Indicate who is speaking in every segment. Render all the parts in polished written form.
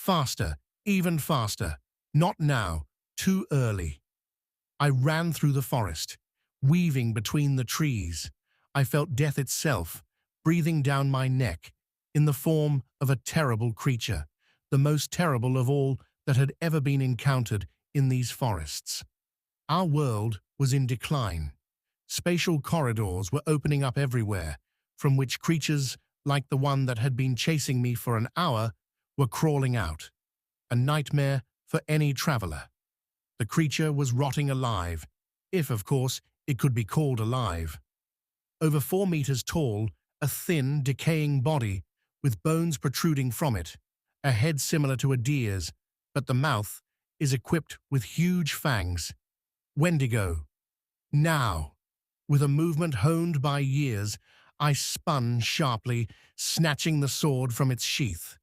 Speaker 1: Faster, even faster. Not now, too early. I ran through the forest, weaving between the trees. I felt death itself, breathing down my neck, in the form of a terrible creature, the most terrible of all that had ever been encountered in these forests. Our world was in decline. Spatial corridors were opening up everywhere, from which creatures, like the one that had been chasing me for an hour, were crawling out. A nightmare for any traveler. The creature was rotting alive, if, of course, it could be called alive. Over 4 meters tall, a thin, decaying body, with bones protruding from it, a head similar to a deer's, but the mouth is equipped with huge fangs. Wendigo. Now, with a movement honed by years, I spun sharply, snatching the sword from its sheath.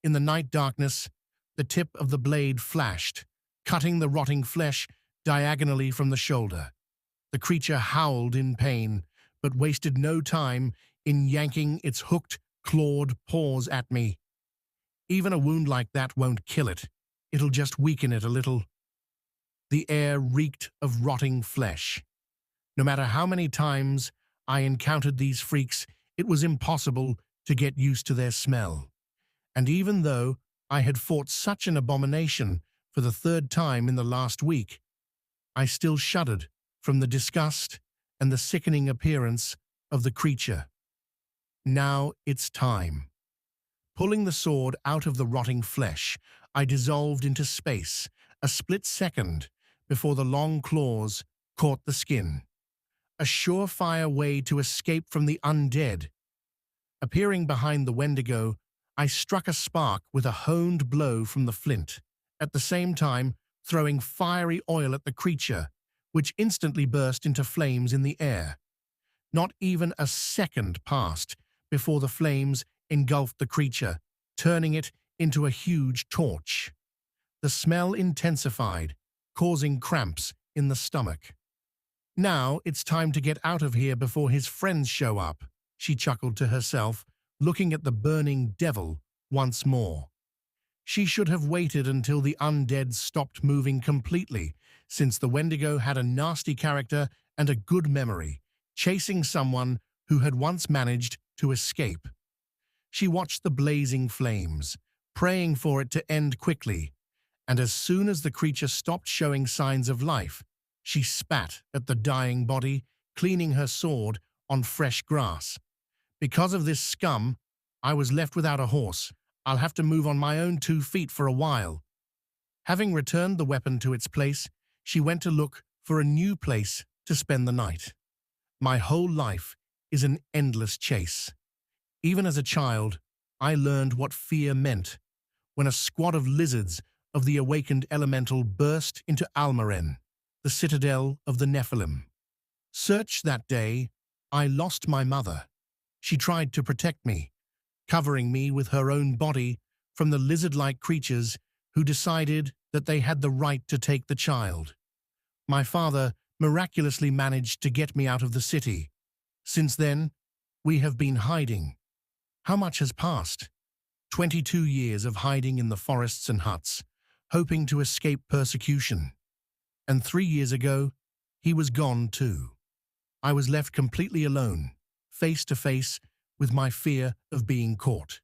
Speaker 1: In the night darkness, the tip of the blade flashed, cutting the rotting flesh diagonally from the shoulder. The creature howled in pain, but wasted no time in yanking its hooked, clawed paws at me. Even a wound like that won't kill it. It'll just weaken it a little. The air reeked of rotting flesh. No matter how many times I encountered these freaks, it was impossible to get used to their smell. And even though I had fought such an abomination for the 3rd time in the last week, I still shuddered from the disgust and the sickening appearance of the creature. Now it's time. Pulling the sword out of the rotting flesh, I dissolved into space, a split second before the long claws caught the skin. A surefire way to escape from the undead. Appearing behind the Wendigo, I struck a spark with a honed blow from the flint, at the same time throwing fiery oil at the creature, which instantly burst into flames in the air. Not even a second passed before the flames engulfed the creature, turning it into a huge torch. The smell intensified, causing cramps in the stomach. Now it's time to get out of here before his friends show up, she chuckled to herself, looking at the burning devil once more. She should have waited until the undead stopped moving completely, since the Wendigo had a nasty character and a good memory, chasing someone who had once managed to escape. She watched the blazing flames, praying for it to end quickly, and as soon as the creature stopped showing signs of life, she spat at the dying body, cleaning her sword on fresh grass. Because of this scum, I was left without a horse. I'll have to move on my own 2 feet for a while. Having returned the weapon to its place, she went to look for a new place to spend the night. My whole life is an endless chase. Even as a child, I learned what fear meant when a squad of lizards of the awakened elemental burst into Almaren, the citadel of the Nephilim. Searched that day, I lost my mother. She tried to protect me, covering me with her own body from the lizard-like creatures who decided that they had the right to take the child. My father miraculously managed to get me out of the city. Since then, we have been hiding. How much has passed? 22 years of hiding in the forests and huts, hoping to escape persecution. And 3 years ago, he was gone too. I was left completely alone, face to face with my fear of being caught.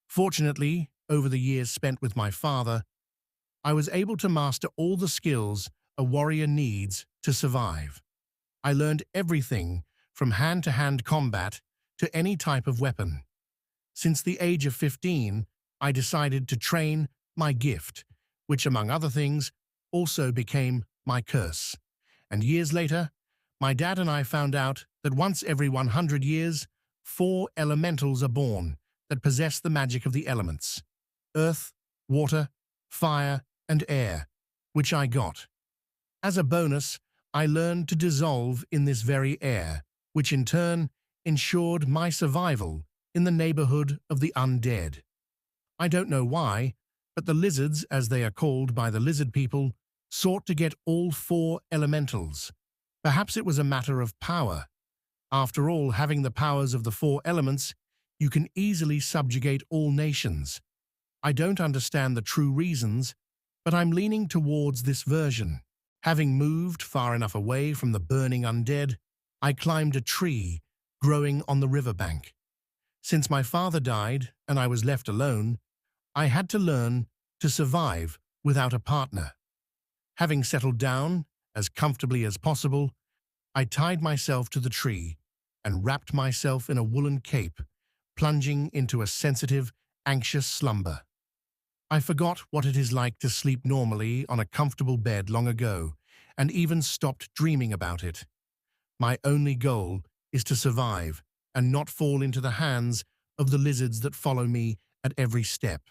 Speaker 1: Fortunately, over the years spent with my father, I was able to master all the skills a warrior needs to survive. I learned everything from hand-to-hand combat to any type of weapon. Since the age of 15, I decided to train my gift, which, among other things, also became my curse. And years later, my dad and I found out that once every 100 years, 4 elementals are born that possess the magic of the elements: earth, water, fire, and air, which I got. As a bonus, I learned to dissolve in this very air, which in turn ensured my survival in the neighborhood of the undead. I don't know why, but the lizards, as they are called by the lizard people, sought to get all 4 elementals. Perhaps it was a matter of power. After all, having the powers of the 4 elements, you can easily subjugate all nations. I don't understand the true reasons, but I'm leaning towards this version. Having moved far enough away from the burning undead, I climbed a tree growing on the riverbank. Since my father died and I was left alone, I had to learn to survive without a partner. Having settled down as comfortably as possible, I tied myself to the tree and wrapped myself in a woolen cape, plunging into a sensitive, anxious slumber. I forgot what it is like to sleep normally on a comfortable bed long ago, and even stopped dreaming about it. My only goal is to survive and not fall into the hands of the lizards that follow me at every step.